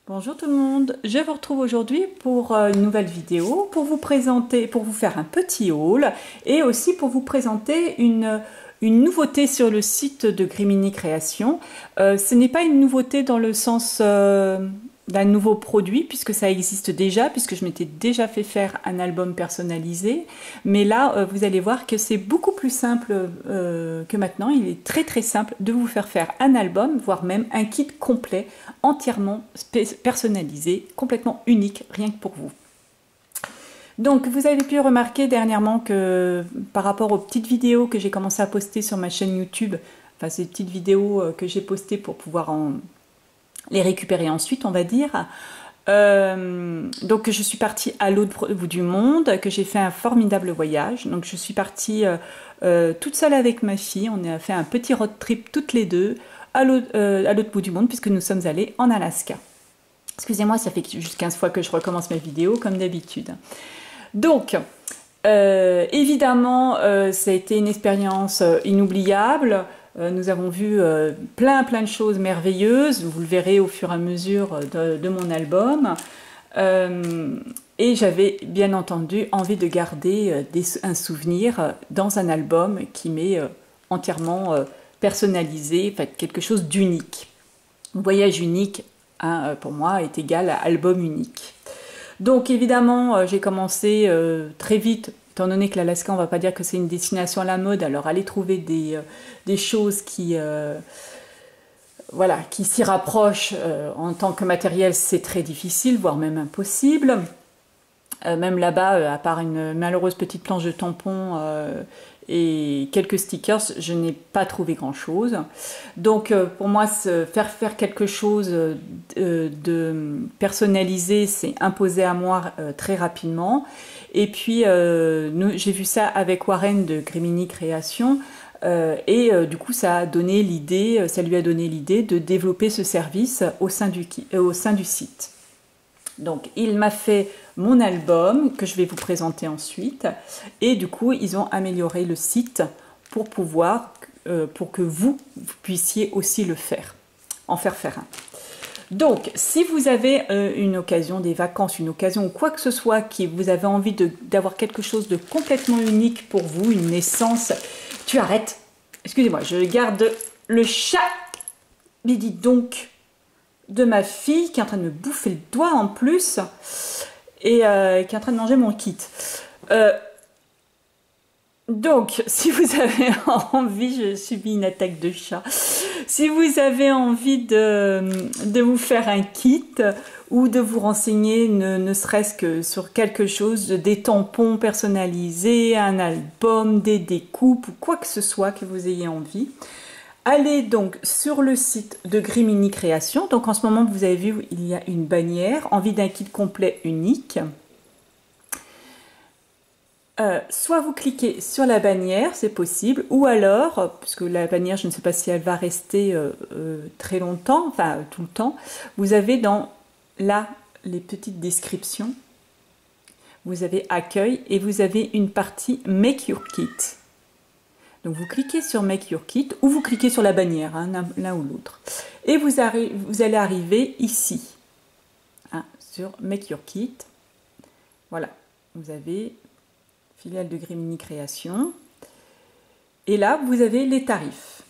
Bonjour tout le monde, je vous retrouve aujourd'hui pour une nouvelle vidéo, pour vous présenter, pour vous faire un petit haul et aussi pour vous présenter une nouveauté sur le site de Grimini Création. Ce n'est pas une nouveauté dans le sens d'un nouveau produit puisque ça existe déjà, puisque je m'étais déjà fait faire un album personnalisé, mais là vous allez voir que c'est beaucoup plus simple que maintenant. Il est très simple de vous faire un album, voire même un kit complet entièrement personnalisé, complètement unique, rien que pour vous. Donc vous avez pu remarquer dernièrement que par rapport aux petites vidéos que j'ai commencé à poster sur ma chaîne YouTube, enfin ces petites vidéos que j'ai postées pour pouvoir les récupérer ensuite, on va dire. Donc je suis partie à l'autre bout du monde, que j'ai fait un formidable voyage. Donc je suis partie toute seule avec ma fille, on a fait un petit road trip toutes les deux à l'autre bout du monde puisque nous sommes allés en Alaska. Excusez-moi, ça fait juste 15 fois que je recommence mes vidéos comme d'habitude. Donc évidemment ça a été une expérience inoubliable. Nous avons vu plein de choses merveilleuses, vous le verrez au fur et à mesure de mon album. Et j'avais bien entendu envie de garder un souvenir dans un album qui m'est entièrement personnalisé, enfin, quelque chose d'unique. Un voyage unique, hein, pour moi, est égal à album unique. Donc évidemment, j'ai commencé très vite. Étant donné que l'Alaska, on ne va pas dire que c'est une destination à la mode, alors aller trouver des choses voilà, qui s'y rapprochent en tant que matériel, c'est très difficile, voire même impossible. Même là-bas, à part une malheureuse petite planche de tampons et quelques stickers, je n'ai pas trouvé grand-chose. Donc pour moi, faire quelque chose de personnalisé, c'est imposé à moi très rapidement. Et puis j'ai vu ça avec Warren de Grimini Création. Du coup, ça lui a donné l'idée de développer ce service au sein du site. Donc, il m'a fait mon album que je vais vous présenter ensuite. Et du coup, ils ont amélioré le site pour que vous puissiez aussi en faire un. Donc, si vous avez une occasion, des vacances, une occasion ou quoi que ce soit, qui vous avez envie d'avoir quelque chose de complètement unique pour vous, une naissance... Tu arrêtes. Excusez-moi, je garde le chat. Mais dites donc, de ma fille qui est en train de me bouffer le doigt en plus et qui est en train de manger mon kit. Donc, si vous avez envie, je subis une attaque de chat. Si vous avez envie de vous faire un kit ou de vous renseigner, ne serait-ce que sur quelque chose, des tampons personnalisés, un album, des découpes ou quoi que ce soit que vous ayez envie, allez donc sur le site de Grimini Création. Donc en ce moment, vous avez vu, il y a une bannière, envie d'un kit complet unique. Soit vous cliquez sur la bannière, c'est possible, ou alors, puisque la bannière, je ne sais pas si elle va rester très longtemps, enfin tout le temps, vous avez là les petites descriptions, vous avez accueil et vous avez une partie Make Your Kit. Donc vous cliquez sur Make Your Kit ou vous cliquez sur la bannière, hein, l'un ou l'autre. Et vous allez arriver ici, hein, sur Make Your Kit. Voilà, vous avez filiale de Grimini Création. Et là, vous avez les tarifs.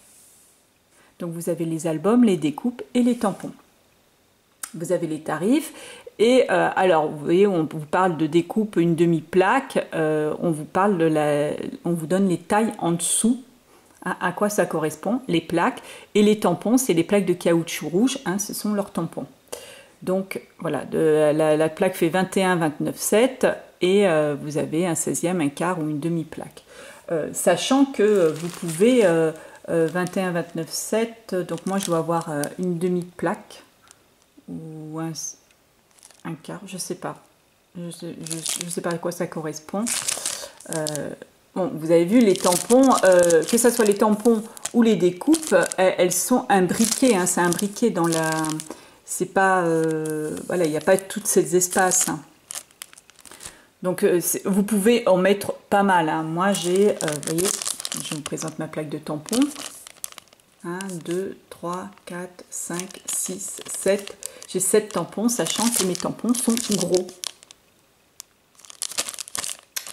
Donc vous avez les albums, les découpes et les tampons. Vous avez les tarifs. Et alors, vous voyez, on vous parle de découpe une demi-plaque, on vous donne les tailles en dessous, hein, à quoi ça correspond, les plaques. Et les tampons, c'est les plaques de caoutchouc rouge, hein, ce sont leurs tampons. Donc voilà, la plaque fait 21, 29, 7 et vous avez un 16e, un quart ou une demi-plaque. Sachant que vous pouvez 21, 29, 7, donc moi je dois avoir une demi-plaque ou un quart, je sais pas. Je sais pas à quoi ça correspond. Bon, vous avez vu les tampons, que ce soit les tampons ou les découpes, elles sont imbriquées, hein, c'est imbriqué dans la... C'est pas... voilà, il n'y a pas tous ces espaces. Hein. Donc, vous pouvez en mettre pas mal. Hein. Moi, j'ai... vous voyez, je vous présente ma plaque de tampons. 1, 2, 3, 4, 5, 6, 7. J'ai 7 tampons, sachant que mes tampons sont gros.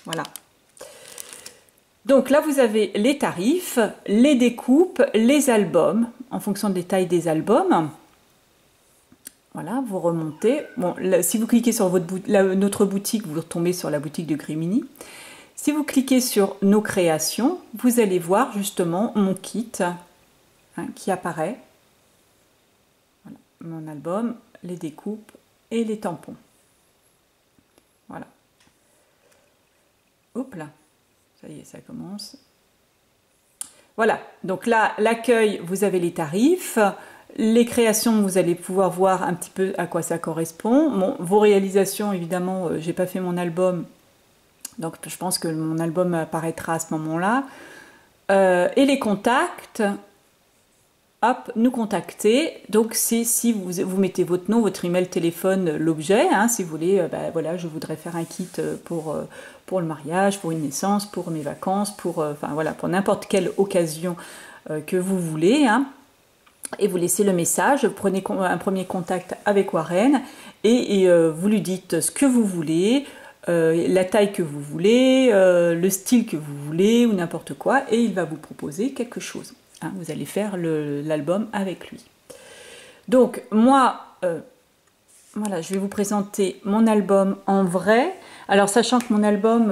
Voilà. Donc là, vous avez les tarifs, les découpes, les albums, en fonction des tailles des albums. Voilà, vous remontez. Bon, là, si vous cliquez sur notre boutique, vous retombez sur la boutique de Grimini. Si vous cliquez sur nos créations, vous allez voir justement mon kit qui apparaît. Voilà, mon album, les découpes et les tampons. Voilà. Hop là. Ça y est, ça commence. Voilà, donc là, l'accueil, vous avez les tarifs. Les créations, vous allez pouvoir voir un petit peu à quoi ça correspond. Bon, vos réalisations, évidemment, j'ai pas fait mon album, donc je pense que mon album apparaîtra à ce moment-là. Et les contacts, hop, nous contacter. Donc c'est si vous mettez votre nom, votre email, téléphone, l'objet, hein, si vous voulez, voilà, je voudrais faire un kit pour le mariage, pour une naissance, pour mes vacances, enfin voilà, pour n'importe quelle occasion que vous voulez, hein. Et vous laissez le message, vous prenez un premier contact avec Warren et vous lui dites ce que vous voulez, la taille que vous voulez, le style que vous voulez ou n'importe quoi, et il va vous proposer quelque chose. Hein, vous allez faire l'album avec lui. Donc moi, voilà, je vais vous présenter mon album en vrai. Alors sachant que mon album,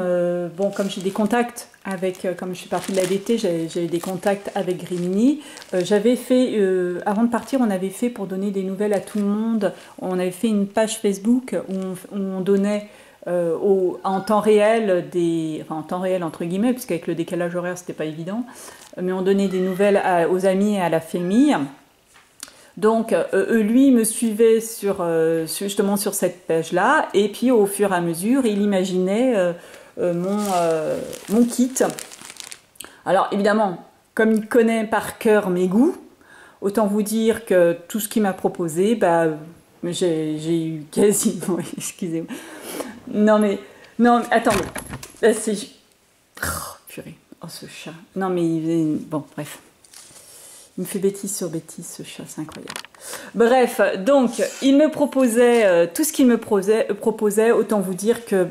bon, comme j'ai des contacts avec, comme je suis partie de l'ADT, j'ai des contacts avec Grimini. J'avais fait, avant de partir, on avait fait pour donner des nouvelles à tout le monde, on avait fait une page Facebook où on donnait en temps réel, enfin en temps réel entre guillemets, puisqu'avec le décalage horaire c'était pas évident, mais on donnait des nouvelles aux amis et à la famille. Donc, lui me suivait justement sur cette page-là, et puis au fur et à mesure, il imaginait mon kit. Alors, évidemment, comme il connaît par cœur mes goûts, autant vous dire que tout ce qu'il m'a proposé, j'ai eu quasiment... Excusez-moi. Non, attendez. Là, c'est... Oh, purée. Oh, ce chat. Non, mais... Bon, bref. Il me fait bêtise sur bêtise, ce chat, c'est incroyable. Bref, donc, il me proposait, tout ce qu'il me proposait, autant vous dire que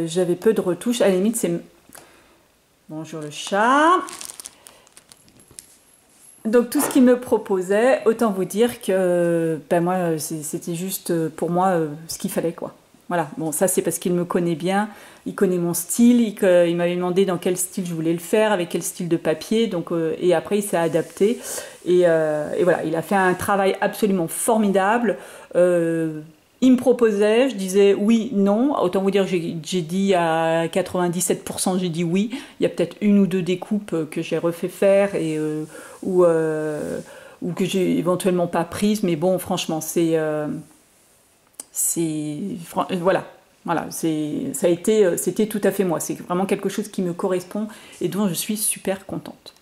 j'avais peu de retouches. À la limite, c'est... Bonjour le chat. Donc, tout ce qu'il me proposait, autant vous dire que moi, c'était juste pour moi ce qu'il fallait, quoi. Voilà, bon, ça c'est parce qu'il me connaît bien, il connaît mon style, il m'avait demandé dans quel style je voulais le faire, avec quel style de papier, donc, et après il s'est adapté, et voilà, il a fait un travail absolument formidable. Il me proposait, je disais oui, non, autant vous dire que j'ai dit à 97%, j'ai dit oui, il y a peut-être une ou deux découpes que j'ai refait faire, ou que j'ai éventuellement pas prises, mais bon, franchement, c'était tout à fait moi. C'est vraiment quelque chose qui me correspond et dont je suis super contente.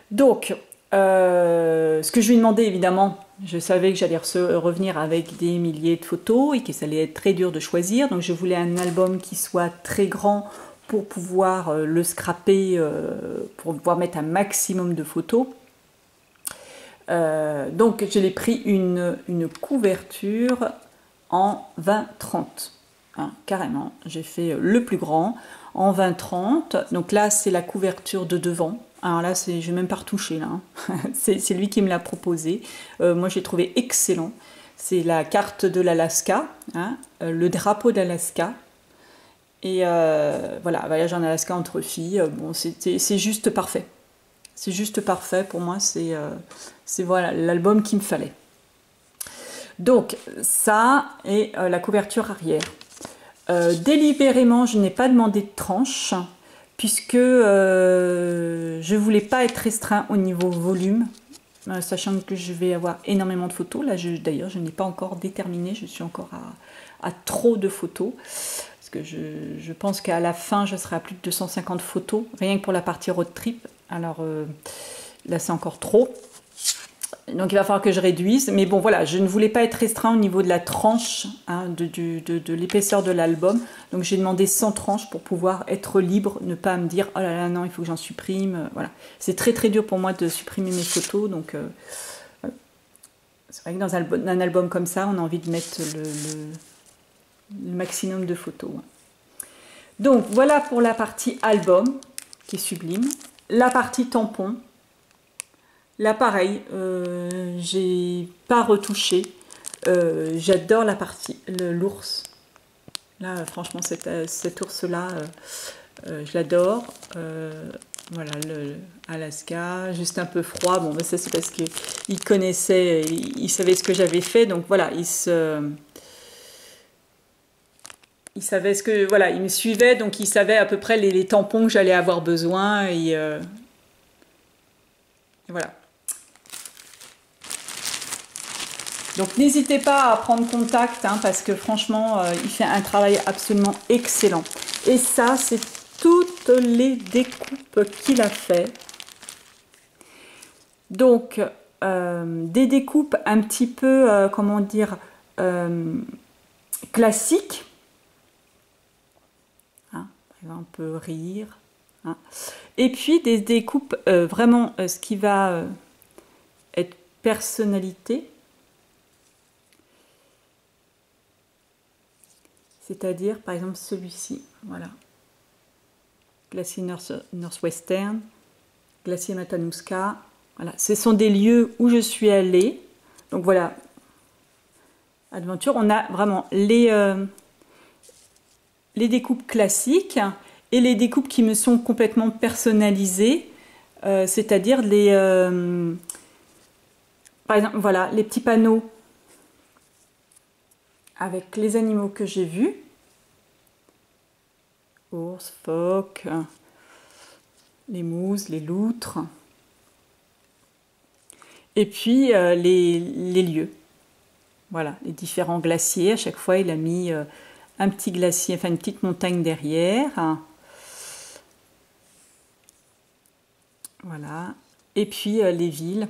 Donc, ce que je lui ai demandé, évidemment, je savais que j'allais revenir avec des milliers de photos et que ça allait être très dur de choisir. Donc, je voulais un album qui soit très grand pour pouvoir le scraper, pour pouvoir mettre un maximum de photos. Donc, je l'ai pris une couverture en 20-30, hein, carrément. J'ai fait le plus grand en 20-30. Donc là, c'est la couverture de devant. Alors là, je ne vais même pas retoucher, là. Hein. C'est lui qui me l'a proposé. Moi, j'ai trouvé excellent. C'est la carte de l'Alaska, hein, le drapeau d'Alaska. Et voilà, voyage en Alaska entre filles. Bon, c'est juste parfait. C'est juste parfait. Pour moi, c'est voilà, l'album qu'il me fallait. Donc ça et la couverture arrière. Délibérément, je n'ai pas demandé de tranche puisque je voulais pas être restreint au niveau volume, sachant que je vais avoir énormément de photos. Là, d'ailleurs, je n'ai pas encore déterminé, je suis encore à trop de photos. Parce que je pense qu'à la fin, je serai à plus de 250 photos, rien que pour la partie road trip. Alors là, c'est encore trop. Donc il va falloir que je réduise. Mais bon, voilà, je ne voulais pas être restreint au niveau de la tranche, hein, de l'épaisseur de l'album. Donc j'ai demandé 100 tranches pour pouvoir être libre, ne pas me dire, oh là là, non, il faut que j'en supprime. Voilà. C'est très très dur pour moi de supprimer mes photos. Donc voilà. C'est vrai que dans un album comme ça, on a envie de mettre le maximum de photos. Donc voilà pour la partie album, qui est sublime. La partie tampon. Là, pareil, j'ai pas retouché. J'adore la partie, l'ours. Là, franchement, cet ours-là, je l'adore. Voilà, le Alaska, juste un peu froid. Bon, ben ça, c'est parce qu'il connaissait, il savait ce que j'avais fait. Donc voilà, il savait ce que, voilà, il me suivait, donc il savait à peu près les tampons que j'allais avoir besoin. Et voilà. Donc n'hésitez pas à prendre contact, hein, parce que franchement, il fait un travail absolument excellent. Et ça, c'est toutes les découpes qu'il a fait. Donc, des découpes un petit peu, comment dire, classiques. Hein, on peut rire. Hein. Et puis des découpes vraiment, ce qui va être personnalité. C'est-à-dire, par exemple, celui-ci, voilà. Glacier Northwestern, Glacier Matanuska. Voilà. Ce sont des lieux où je suis allée. Donc voilà, aventure. On a vraiment les découpes classiques et les découpes qui me sont complètement personnalisées. C'est-à-dire par exemple, voilà, les petits panneaux avec les animaux que j'ai vus. Ours, phoques, les mouses, les loutres. Et puis les lieux. Voilà, les différents glaciers. À chaque fois, il a mis un petit glacier, enfin une petite montagne derrière. Voilà. Et puis les villes.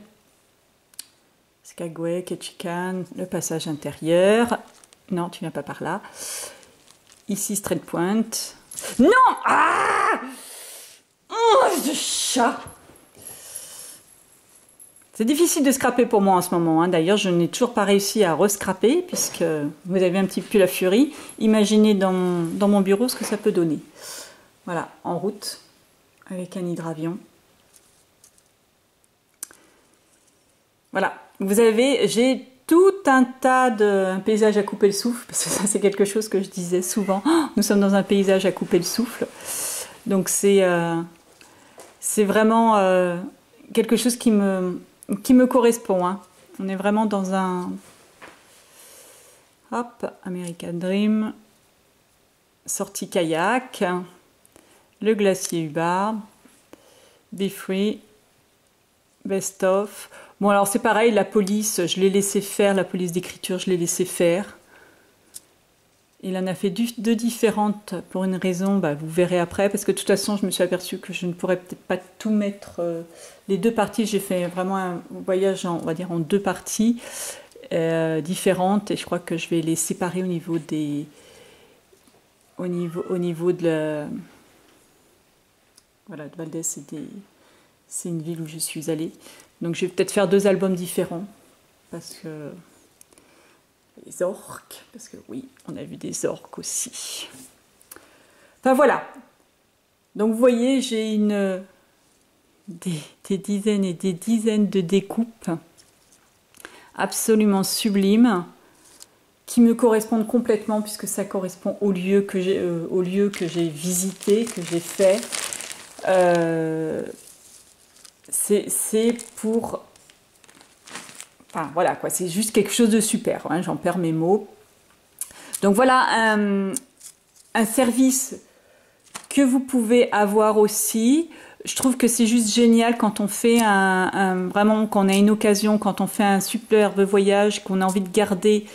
Skagway, Ketchikan, le passage intérieur. Non, tu viens pas par là. Ici, Straight Point. Non! Ah! Oh, ce chat! C'est difficile de scraper pour moi en ce moment. Hein. D'ailleurs, je n'ai toujours pas réussi à rescraper, puisque vous avez un petit peu la furie. Imaginez dans mon bureau ce que ça peut donner. Voilà, en route, avec un hydravion. Voilà, j'ai tout un tas un paysage à couper le souffle, parce que ça c'est quelque chose que je disais souvent. Oh, nous sommes dans un paysage à couper le souffle. Donc c'est vraiment quelque chose qui me correspond. Hein. On est vraiment dans un... Hop, American Dream, sortie kayak, le glacier Hubbard, Be Free, Best of. Bon alors c'est pareil, la police, je l'ai laissé faire, la police d'écriture, je l'ai laissé faire. Il en a fait deux différentes pour une raison, bah, vous verrez après, parce que de toute façon je me suis aperçue que je ne pourrais peut-être pas tout mettre. Les deux parties, j'ai fait vraiment un voyage, on va dire en deux parties différentes, et je crois que je vais les séparer au niveau de la... Voilà, de Valdez, c'est une ville où je suis allée. Donc je vais peut-être faire deux albums différents, parce que... Les orques, parce que oui, on a vu des orques aussi. Enfin voilà. Donc vous voyez, j'ai des dizaines et des dizaines de découpes absolument sublimes qui me correspondent complètement, puisque ça correspond au lieu que j'ai visité, que j'ai fait. C'est pour... Enfin, voilà, quoi, c'est juste quelque chose de super, hein, j'en perds mes mots. Donc voilà un service que vous pouvez avoir aussi. Je trouve que c'est juste génial quand on fait vraiment, quand on a une occasion, quand on fait un superbe voyage, qu'on a envie de garder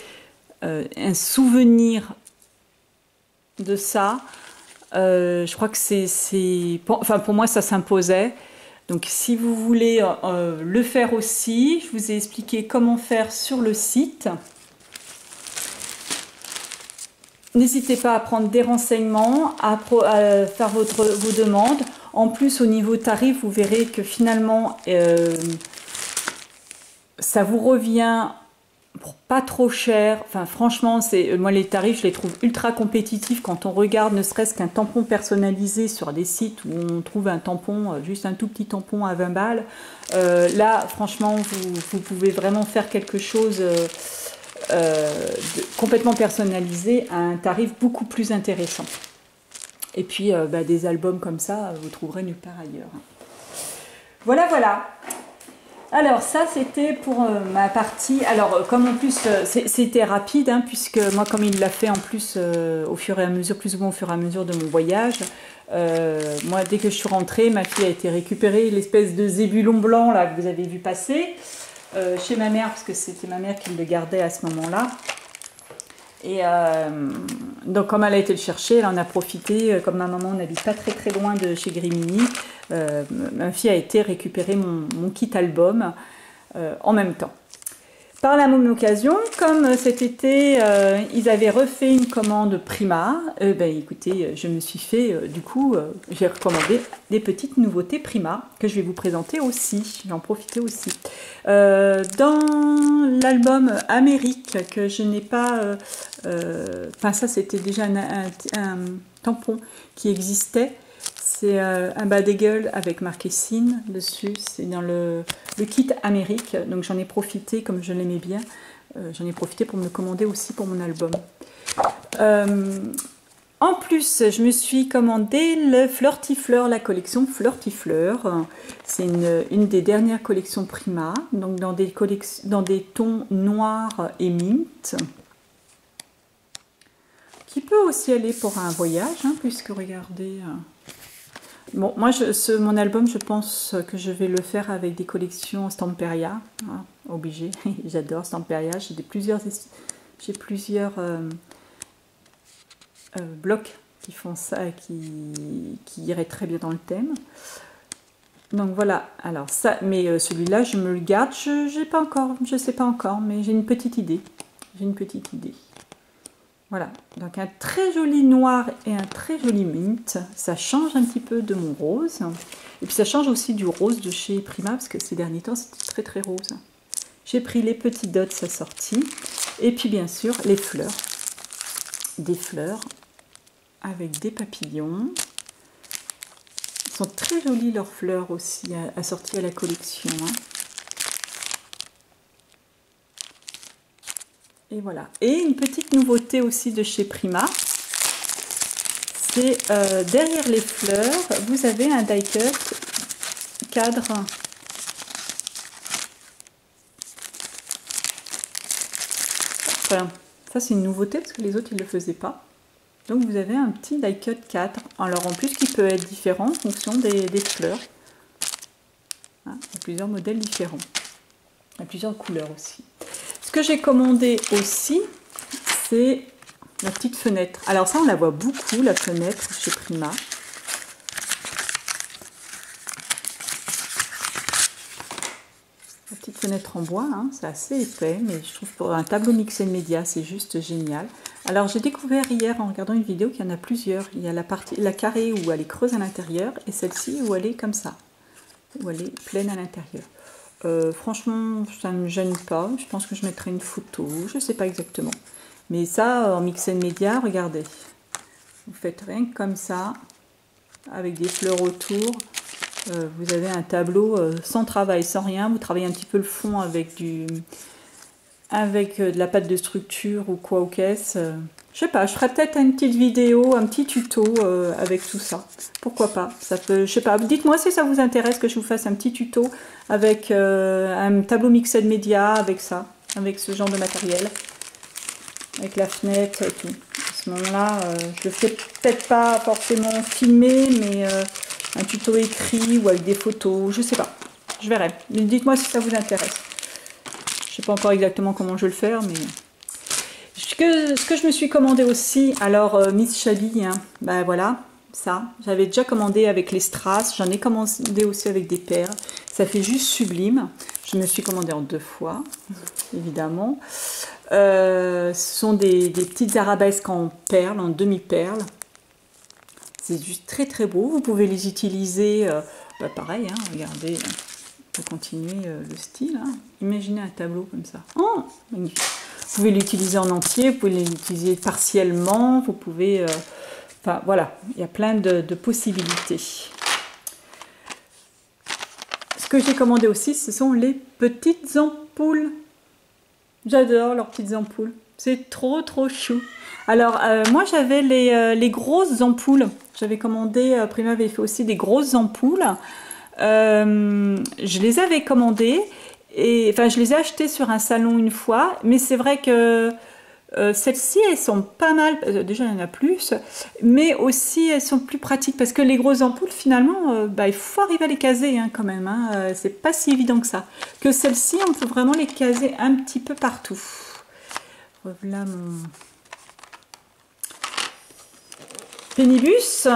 un souvenir de ça. Je crois que enfin, pour moi, ça s'imposait. Donc si vous voulez le faire aussi, je vous ai expliqué comment faire sur le site. N'hésitez pas à prendre des renseignements, à faire vos demandes. En plus, au niveau tarif, vous verrez que finalement, ça vous revient pour pas trop cher. Enfin, franchement, moi les tarifs, je les trouve ultra compétitifs quand on regarde ne serait-ce qu'un tampon personnalisé sur des sites où on trouve un tampon, juste un tout petit tampon à 20 balles. Là, franchement, vous pouvez vraiment faire quelque chose complètement personnalisé à un tarif beaucoup plus intéressant. Et puis, des albums comme ça, vous trouverez nulle part ailleurs. Voilà, voilà. Alors ça c'était pour ma partie, alors comme en plus c'était rapide hein, puisque moi comme il l'a fait en plus au fur et à mesure, plus ou moins au fur et à mesure de mon voyage, moi dès que je suis rentrée, ma fille a été récupérée, l'espèce de zébulon blanc là que vous avez vu passer chez ma mère, parce que c'était ma mère qui le gardait à ce moment-là. Et donc comme elle a été le chercher, elle en a profité, comme ma maman n'habite pas très très loin de chez Grimini, ma fille a été récupérer mon kit album en même temps. Par la même occasion, comme cet été, ils avaient refait une commande Prima, écoutez, je me suis fait, du coup, j'ai recommandé des petites nouveautés Prima que je vais vous présenter aussi, j'en profiter aussi. Dans l'album Amérique, que je n'ai pas, enfin ça c'était déjà un tampon qui existait. C'est un bas des gueules avec marqué Sin dessus, c'est dans le kit Amérique, donc j'en ai profité comme je l'aimais bien, j'en ai profité pour me le commander aussi pour mon album. En plus, je me suis commandé le Flirtifleur, la collection Flirtifleur. C'est une des dernières collections Prima, donc dans des tons noirs et mint, qui peut aussi aller pour un voyage, hein, puisque regardez... Bon, moi, mon album, je pense que je vais le faire avec des collections Stamperia, hein, obligé. J'adore Stamperia. J'ai plusieurs blocs qui font ça, qui iraient très bien dans le thème. Donc voilà. Alors ça, mais celui-là, je me le garde. Je sais pas encore, mais j'ai une petite idée. Voilà, donc un très joli noir et un très joli mint. Ça change un petit peu de mon rose. Et puis ça change aussi du rose de chez Prima, parce que ces derniers temps, c'était très très rose. J'ai pris les petits dots assortis. Et puis bien sûr, les fleurs. Des fleurs avec des papillons. Ils sont très jolis leurs fleurs aussi, assorties à la collection. Hein. Et voilà. Et une petite nouveauté aussi de chez Prima, c'est derrière les fleurs, vous avez un die-cut cadre. Enfin, ça c'est une nouveauté parce que les autres ils ne le faisaient pas. Donc vous avez un petit die-cut cadre. Alors en plus qui peut être différent en fonction des fleurs. Hein, il y a plusieurs modèles différents. Il y a plusieurs couleurs aussi. Ce que j'ai commandé aussi, c'est la petite fenêtre. Alors ça, on la voit beaucoup, la fenêtre chez Prima. La petite fenêtre en bois, hein, c'est assez épais, mais je trouve pour un tableau mixé média, c'est juste génial. Alors j'ai découvert hier en regardant une vidéo qu'il y en a plusieurs. Il y a la carrée où elle est creuse à l'intérieur et celle-ci où elle est comme ça, où elle est pleine à l'intérieur. Franchement, ça ne me gêne pas. Je pense que je mettrai une photo. Je ne sais pas exactement. Mais ça, en mix and media, regardez. Vous faites rien que comme ça, avec des fleurs autour. Vous avez un tableau sans travail, sans rien. Vous travaillez un petit peu le fond avec de la pâte de structure ou quoi ou qu'est-ce. Je sais pas, je ferai peut-être une petite vidéo, un petit tuto avec tout ça. Pourquoi pas? Ça peut, je sais pas. Dites-moi si ça vous intéresse que je vous fasse un petit tuto avec un tableau mixed media, avec ça, avec ce genre de matériel, avec la fenêtre et tout. À ce moment-là, je le fais peut-être pas forcément filmer, mais un tuto écrit ou avec des photos, je sais pas. Je verrai. Dites-moi si ça vous intéresse. Je sais pas encore exactement comment je vais le faire, mais... Ce que je me suis commandé aussi, alors Miss Shadi, hein, ben voilà, ça. J'avais déjà commandé avec les strass, j'en ai commandé aussi avec des perles. Ça fait juste sublime. Je me suis commandé en 2 fois, évidemment. Ce sont des petites arabesques en perles, en demi-perles. C'est juste très très beau. Vous pouvez les utiliser, pareil, hein, regardez, on peut continuer le style. Hein. Imaginez un tableau comme ça. Oh, magnifique. Vous pouvez l'utiliser en entier, vous pouvez l'utiliser partiellement, vous pouvez... enfin voilà, il y a plein de possibilités. Ce que j'ai commandé aussi, ce sont les petites ampoules. J'adore leurs petites ampoules. C'est trop trop chou. Alors moi j'avais les grosses ampoules. J'avais commandé, Prima avait fait aussi des grosses ampoules. Je les avais commandées. Et, enfin je les ai achetées sur un salon une fois. Mais c'est vrai que celles-ci elles sont pas mal. Déjà il y en a plus. Mais aussi elles sont plus pratiques. Parce que les grosses ampoules finalement, il faut arriver à les caser hein, quand même. Hein. C'est pas si évident que ça. Que celles-ci on peut vraiment les caser un petit peu partout. Voilà mon pénibus.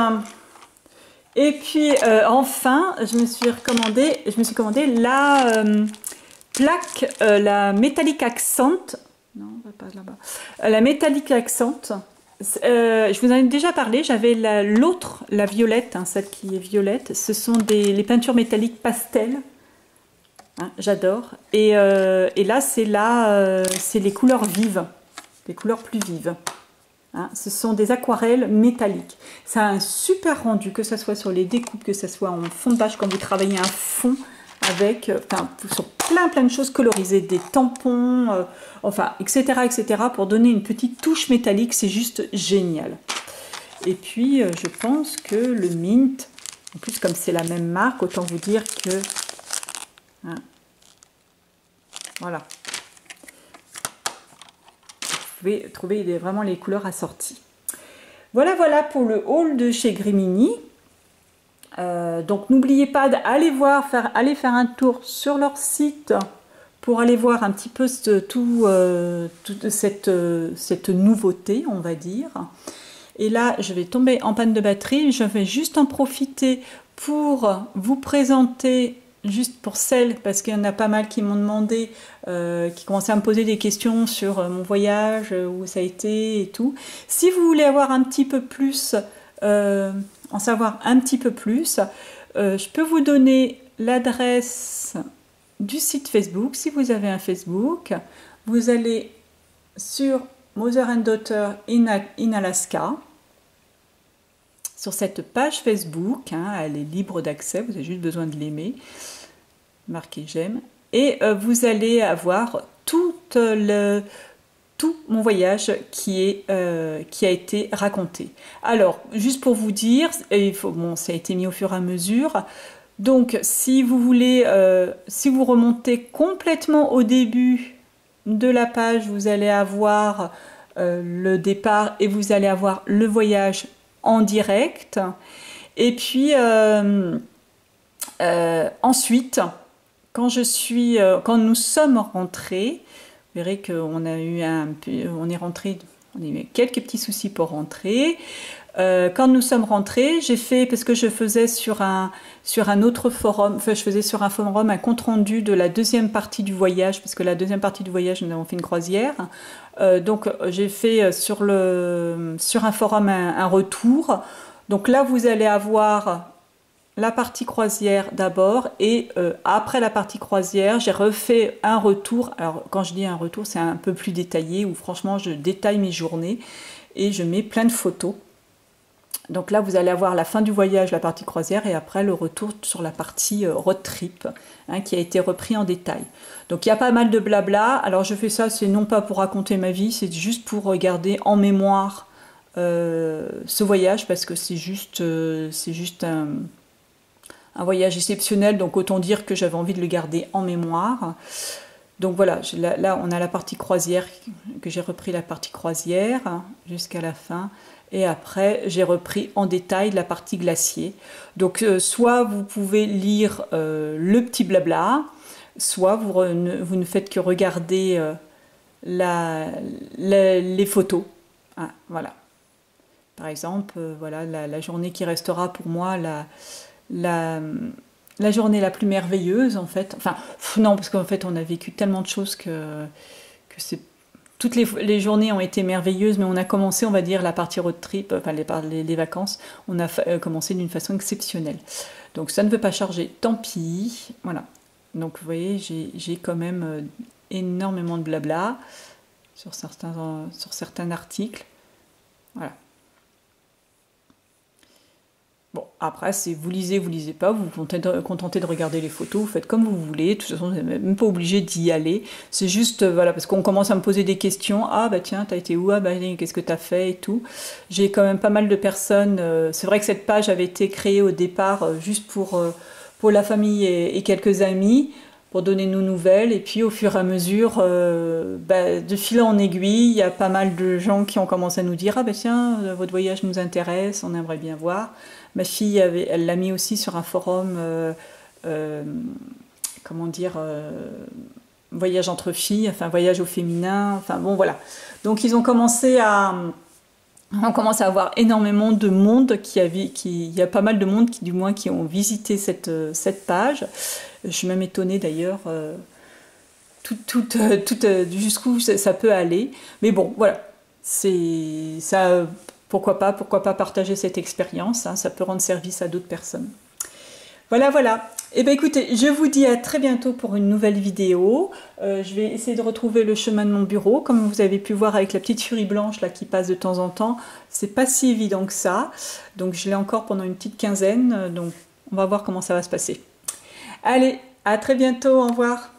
Et puis enfin, je me suis commandé la plaque, la Metallic Accent. Non, on va pas là-bas. La Metallic Accent. Je vous en ai déjà parlé. J'avais l'autre, la violette, hein, celle qui est violette. Ce sont les peintures métalliques pastel. Hein, j'adore. Et là, c'est les couleurs vives, les couleurs plus vives. Hein, ce sont des aquarelles métalliques. Ça a un super rendu, que ce soit sur les découpes, que ce soit en fond de page, quand vous travaillez un fond avec, sur plein de choses colorisées, des tampons, enfin, etc., etc., pour donner une petite touche métallique, c'est juste génial. Et puis, je pense que le Mint, en plus, comme c'est la même marque, autant vous dire que... Hein, voilà. Vous pouvez trouver vraiment les couleurs assorties. Voilà pour le haul de chez Grimini. Donc n'oubliez pas d'aller aller faire un tour sur leur site pour aller voir un petit peu toute cette nouveauté, on va dire. Et là, je vais tomber en panne de batterie. Je vais juste en profiter pour vous présenter, juste pour celles, parce qu'il y en a pas mal qui m'ont demandé, qui commençaient à me poser des questions sur mon voyage, où ça a été et tout. Si vous voulez avoir un petit peu plus, en savoir un petit peu plus, je peux vous donner l'adresse du site Facebook. Si vous avez un Facebook, vous allez sur Mother and Daughter in Alaska. Sur cette page Facebook, hein, elle est libre d'accès, vous avez juste besoin de l'aimer, marquez j'aime, et vous allez avoir tout mon voyage qui a été raconté. Alors, juste pour vous dire, ça a été mis au fur et à mesure, donc si vous voulez, si vous remontez complètement au début de la page, vous allez avoir le départ et vous allez avoir le voyage en direct. Et puis ensuite, quand nous sommes rentrés, vous verrez qu'on a eu on a eu quelques petits soucis pour rentrer. Quand nous sommes rentrés, j'ai fait, parce que je faisais sur un autre forum, enfin je faisais sur un forum un compte rendu de la deuxième partie du voyage, parce que la deuxième partie du voyage, nous avons fait une croisière. Donc j'ai fait sur un forum un retour. Donc là, vous allez avoir la partie croisière d'abord, et après la partie croisière, j'ai refait un retour. Alors quand je dis un retour, c'est un peu plus détaillé, où franchement je détaille mes journées et je mets plein de photos. Donc là, vous allez avoir la fin du voyage, la partie croisière, et après le retour sur la partie road trip, hein, qui a été repris en détail. Donc il y a pas mal de blabla. Alors je fais ça, c'est non pas pour raconter ma vie, c'est juste pour regarder en mémoire ce voyage, parce que c'est juste un voyage exceptionnel, donc autant dire que j'avais envie de le garder en mémoire. Donc voilà, là on a la partie croisière, que j'ai repris la partie croisière jusqu'à la fin. Et après, j'ai repris en détail la partie glacier. Donc, soit vous pouvez lire le petit blabla, soit vous ne faites que regarder les photos. Ah, voilà. Par exemple, voilà, la journée qui restera pour moi la, la journée la plus merveilleuse, en fait. Enfin, non, parce qu'en fait, on a vécu tellement de choses que c'est... Toutes les journées ont été merveilleuses, mais on a commencé, on va dire, la partie road trip, enfin les vacances, on a commencé d'une façon exceptionnelle. Donc ça ne veut pas charger, tant pis. Voilà. Donc vous voyez, j'ai quand même énormément de blabla sur certains articles. Voilà. Bon, après, c'est vous lisez pas, vous vous contentez de regarder les photos, vous faites comme vous voulez, de toute façon, vous n'êtes même pas obligé d'y aller. C'est juste, voilà, parce qu'on commence à me poser des questions. Ah, bah tiens, t'as été où? Ah, bah qu'est-ce que t'as fait et tout. J'ai quand même pas mal de personnes. C'est vrai que cette page avait été créée au départ juste pour la famille et quelques amis, pour donner nos nouvelles. Et puis, au fur et à mesure, de fil en aiguille, il y a pas mal de gens qui ont commencé à nous dire, ah, bah tiens, votre voyage nous intéresse, on aimerait bien voir. Ma fille, elle l'a mis aussi sur un forum, comment dire, voyage entre filles, enfin voyage au féminin, enfin bon voilà. Donc ils ont commencé à, on commence à avoir énormément de monde il y a pas mal de monde qui, du moins, qui ont visité cette page. Je suis même étonnée d'ailleurs, jusqu'où ça peut aller. Mais bon, voilà, c'est ça. Pourquoi pas partager cette expérience, hein, ça peut rendre service à d'autres personnes. Voilà, voilà. Eh bien écoutez, je vous dis à très bientôt pour une nouvelle vidéo. Je vais essayer de retrouver le chemin de mon bureau. Comme vous avez pu voir avec la petite furie blanche là qui passe de temps en temps, c'est pas si évident que ça. Donc je l'ai encore pendant une petite quinzaine, donc on va voir comment ça va se passer. Allez, à très bientôt, au revoir.